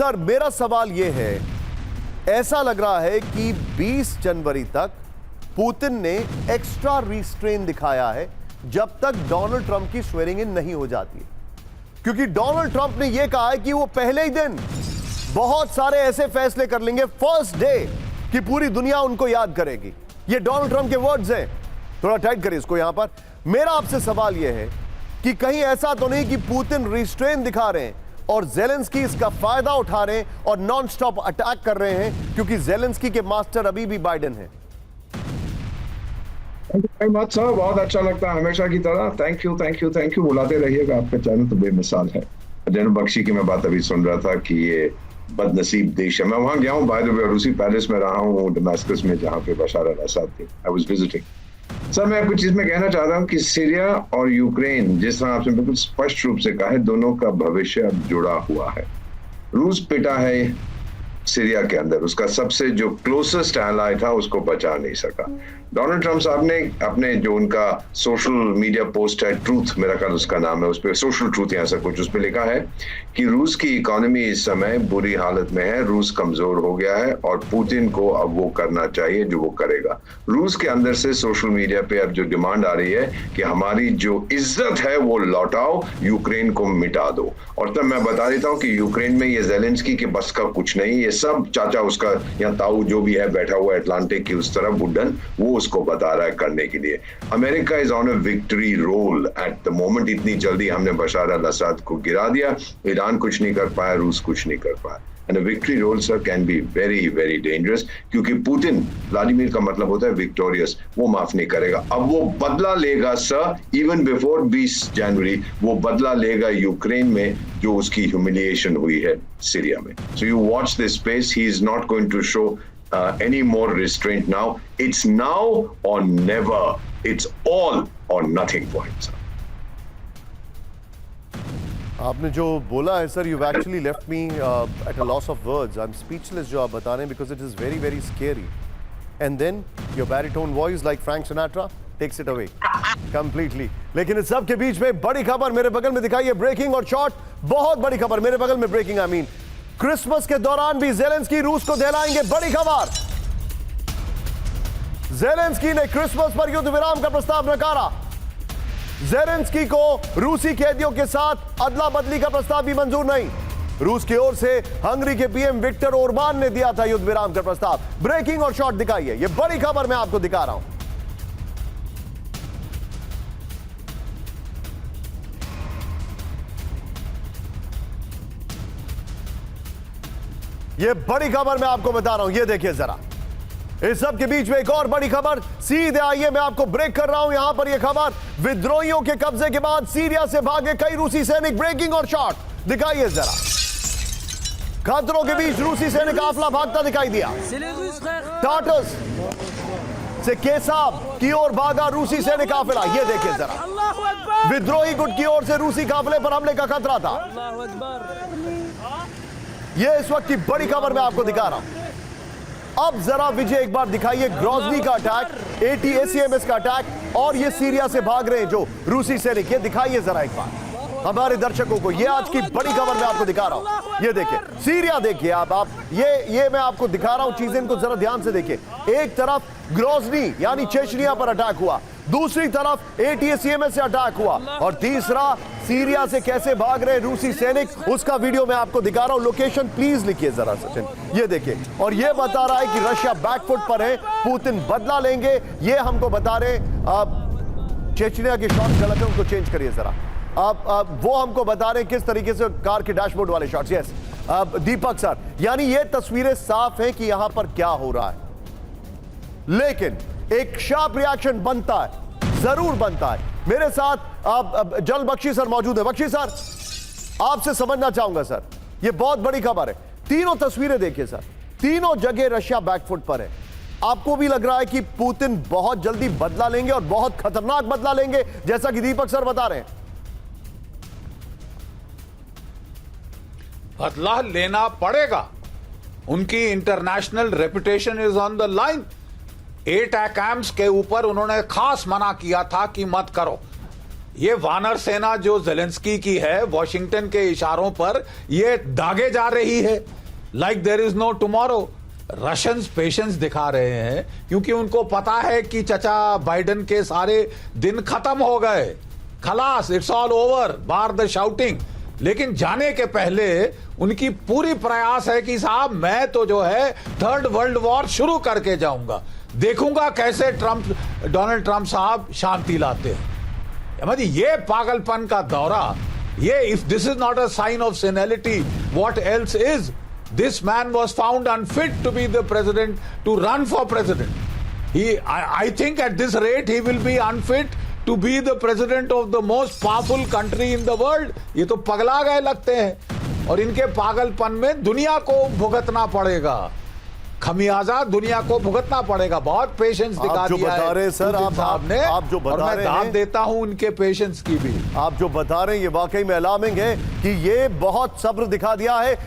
Sir मेरा सवाल यह है, ऐसा लग रहा है कि 20 जनवरी तक पुतिन ने एक्स्ट्रा रिस्ट्रेन दिखाया है जब तक डोनाल्ड ट्रंप की स्वेरिंग इन नहीं हो जाती है, क्योंकि डोनाल्ड ट्रंप ने यह कहा है कि वो पहले ही दिन बहुत सारे ऐसे फैसले कर लेंगे फर्स्ट डे कि पूरी दुनिया उनको याद करेगी। ये डोनाल्ड ट्रंप के वर्ड्स हैं। थोड़ा टाइट करिए इसको यहां पर। मेरा आपसे सवाल यह है कि कहीं ऐसा तो नहीं कि पुतिन रिस्ट्रेन दिखा रहे हैं और ज़ेलेंस्की इसका फायदा उठा रहे हैं और नॉन स्टॉप अटैक कर रहे हैं, क्योंकि ज़ेलेंस्की के मास्टर अभी भी बाइडेन है। सर बहुत अच्छा लगता है हमेशा की तरह। थैंक यू बुलाते रहिएगा, आपका चैनल तो बेमिसाल है। जनरल बख्शी की मैं बात अभी सुन रहा था कि ये बदनसीब देश है। मैं वहां गया हूँ, बाय द वे रूसी पैलेस में रहा हूँ दमास्कस में, जहाँ पे बशार अल-असद थे। I was visiting. सर मैं कुछ चीज में कहना चाह रहा हूँ कि सीरिया और यूक्रेन, जिस तरह आपने बिल्कुल स्पष्ट रूप से कहा है, दोनों का भविष्य अब जुड़ा हुआ है। रूस पिटा है सीरिया के अंदर, उसका सबसे जो क्लोजेस्ट एलाय था उसको बचा नहीं सका। डोनाल्ड ट्रंप साहब ने अपने जो उनका सोशल मीडिया पोस्ट है, ट्रूथ मेरा ख्याल उसका नाम है, उस पर सोशल ट्रूथ या ऐसा कुछ, उस पर लिखा है कि रूस की इकोनॉमी इस समय बुरी हालत में है, रूस कमजोर हो गया है और पुतिन को अब वो करना चाहिए जो वो करेगा। रूस के अंदर से सोशल मीडिया पे अब जो डिमांड आ रही है कि हमारी जो इज्जत है वो लौटाओ, यूक्रेन को मिटा दो। और तब मैं बता देता हूँ कि यूक्रेन में ये ज़ेलेंस्की के बस का कुछ नहीं, ये सब चाचा उसका या ताऊ जो भी है बैठा हुआ अटलांटिक की उस तरफ बुड्ढन, वो उसको बता रहा है करने के लिए। America is on a victory roll at the moment. इतनी जल्दी हमने बशार अल-असद को गिरा दिया, ईरान कुछ नहीं कर पाया, रूस कुछ नहीं कर पाया। And victory roll sir can be very very dangerous, क्योंकि पुतिन, व्लादिमीर का मतलब होता है विक्टोरियस, वो माफ नहीं करेगा। अब वो बदला लेगा सर, इवन बिफोर 20 जनवरी वो बदला लेगा यूक्रेन में जो उसकी ह्यूमिलिएशन हुई है सीरिया में। So you watch this space, he is not going to show any more restraint now. It's now or never. It's all or nothing point, sir. आपने जो बोला है sir, you've actually left me at a loss of words. I'm speechless जो आप बता रहे हैं, because it is very very scary. And then your baritone voice like Frank Sinatra takes it away completely. लेकिन इस सब के बीच में बड़ी खबर मेरे बगल में दिखाई है, ब्रेकिंग और शॉर्ट, बहुत बड़ी खबर मेरे बगल में, ब्रेकिंग आई मीन। क्रिसमस के दौरान भी ज़ेलेंस्की रूस को दहलाएंगे, बड़ी खबर। ज़ेलेंस्की ने क्रिसमस पर युद्ध विराम का प्रस्ताव नकारा। ज़ेलेंस्की को रूसी कैदियों के साथ अदला बदली का प्रस्ताव भी मंजूर नहीं। रूस की ओर से हंगरी के पीएम विक्टर ओरबान ने दिया था युद्ध विराम का प्रस्ताव। ब्रेकिंग और शॉर्ट दिखाइए, यह बड़ी खबर मैं आपको दिखा रहा हूं। ये बड़ी खबर मैं आपको बता रहा हूं, ये देखिए जरा। इस सब के बीच में एक और बड़ी खबर, सीधे आइए मैं आपको ब्रेक कर रहा हूं यहां पर। यह खबर, विद्रोहियों के कब्जे के बाद सीरिया से भागे कई रूसी सैनिक, ब्रेकिंग और शॉर्ट दिखाइए जरा। खतरों के बीच रूसी सैनिक काफिला भागता दिखाई दिया। टाटस से केसाब की ओर भागा रूसी सैनिक काफिला, यह देखिए जरा। विद्रोही गुट की ओर से रूसी काफिले पर हमले का खतरा था। यह इस वक्त की बड़ी खबर मैं आपको दिखा रहा हूं। अब जरा विजय एक बार दिखाइए, ग्रोजनी का अटैक, ATACMS का अटैक, और ये सीरिया से भाग रहे हैं जो रूसी सैनिक, ये दिखाइए जरा एक बार हमारे दर्शकों को। ये आज की बड़ी खबर मैं आपको दिखा रहा हूं, ये देखिए सीरिया, देखिए आप ये मैं आपको दिखा रहा हूं चीजें, इनको जरा ध्यान से देखिए। एक तरफ ग्रोजनी यानी चेचनिया पर अटैक हुआ, दूसरी तरफ ATACMS से अटैक हुआ, और तीसरा सीरिया से कैसे भाग रहे रूसी सैनिक, उसका वीडियो मैं आपको दिखा रहा हूं। लोकेशन प्लीज लिखिए जरा सचिन, ये देखिए। और ये बता रहा है कि रशिया बैकफुट पर है, पुतिन बदला लेंगे, ये हमको बता रहे। चेचनिया के शॉट गलत है, उनको चेंज करिए जरा। अब वो हमको बता रहे हैं किस तरीके से कार के डैशबोर्ड वाले शॉट्स। यस दीपक सर, यानी ये तस्वीरें साफ है कि यहां पर क्या हो रहा है, लेकिन एक शार्प रिएक्शन बनता है, जरूर बनता है। मेरे साथ जल बख्शी सर मौजूद है। बख्शी सर, आपसे समझना चाहूंगा सर, यह बहुत बड़ी खबर है। तीनों तस्वीरें देखिए सर, तीनों जगह रशिया बैकफुट पर है। आपको भी लग रहा है कि पुतिन बहुत जल्दी बदला लेंगे और बहुत खतरनाक बदला लेंगे, जैसा कि दीपक सर बता रहे हैं? बदला लेना पड़ेगा, उनकी international reputation is on the line. ATACMS के ऊपर उन्होंने खास मना किया था कि मत करो। ये वानर सेना जो जेलेंस्की की है, वॉशिंगटन के इशारों पर ये दागे जा रही है like there is no tomorrow. Russians patience दिखा रहे हैं क्योंकि उनको पता है कि चचा बाइडेन के सारे दिन खत्म हो गए, खलास, it's all over, bar the shouting. लेकिन जाने के पहले उनकी पूरी प्रयास है कि साहब मैं तो जो है थर्ड वर्ल्ड वॉर शुरू करके जाऊंगा, देखूंगा कैसे डोनाल्ड ट्रंप साहब शांति लाते हैं। मतलब ये पागलपन का दौरा, ये if this is not a sign of senility, what else is? This man was found unfit to be the president, to run for president. I think at this rate he will be unfit to be the president of the most powerful country in the world। ये तो पगला गए लगते हैं और इनके पागलपन में दुनिया को भुगतना पड़ेगा, खमियाजा दुनिया को भुगतना पड़ेगा। बहुत पेशेंस दिखा जो दिया बता रहे हैं है सर, पुतिन आप साहब ने, आप जो बता और मैं रहे दाद हैं, देता हूं उनके पेशेंस की भी। आप जो बता रहे हैं ये वाकई में अलार्मिंग है कि ये बहुत सब्र दिखा दिया है